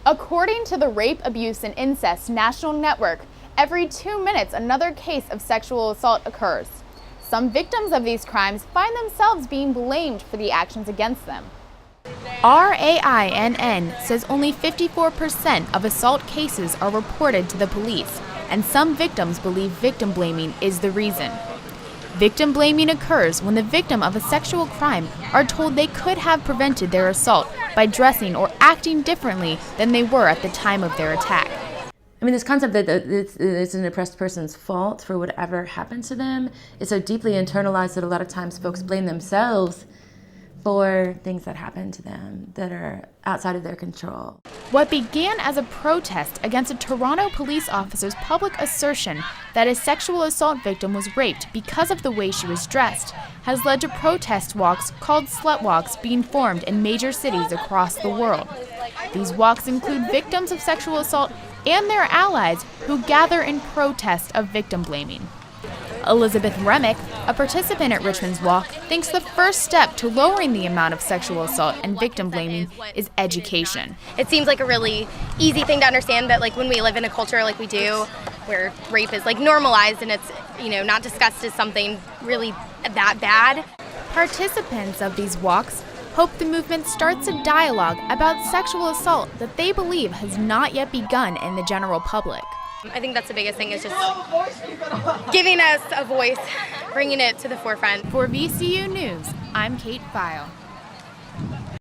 According to the Rape, Abuse, and Incest National Network, every 2 minutes another case of sexual assault occurs. Some victims of these crimes find themselves being blamed for the actions against them. RAINN says only 54% of assault cases are reported to the police, and some victims believe victim blaming is the reason. Victim blaming occurs when the victim of a sexual crime are told they could have prevented their assault by dressing or acting differently than they were at the time of their attack. I mean, this concept that it's an oppressed person's fault for whatever happened to them is so deeply internalized that a lot of times folks blame themselves for things that happen to them that are outside of their control. What began as a protest against a Toronto police officer's public assertion that a sexual assault victim was raped because of the way she was dressed has led to protest walks called slut walks being formed in major cities across the world. These walks include victims of sexual assault and their allies who gather in protest of victim blaming. Elizabeth Remick, a participant at Richmond's walk, thinks the first step to lowering the amount of sexual assault and victim blaming is education. It seems like a really easy thing to understand, but like when we live in a culture like we do, where rape is like normalized and it's, not discussed as something really that bad. Participants of these walks hope the movement starts a dialogue about sexual assault that they believe has not yet begun in the general public. I think that's the biggest thing, is just giving us a voice, bringing it to the forefront. For VCU News, I'm Kate File.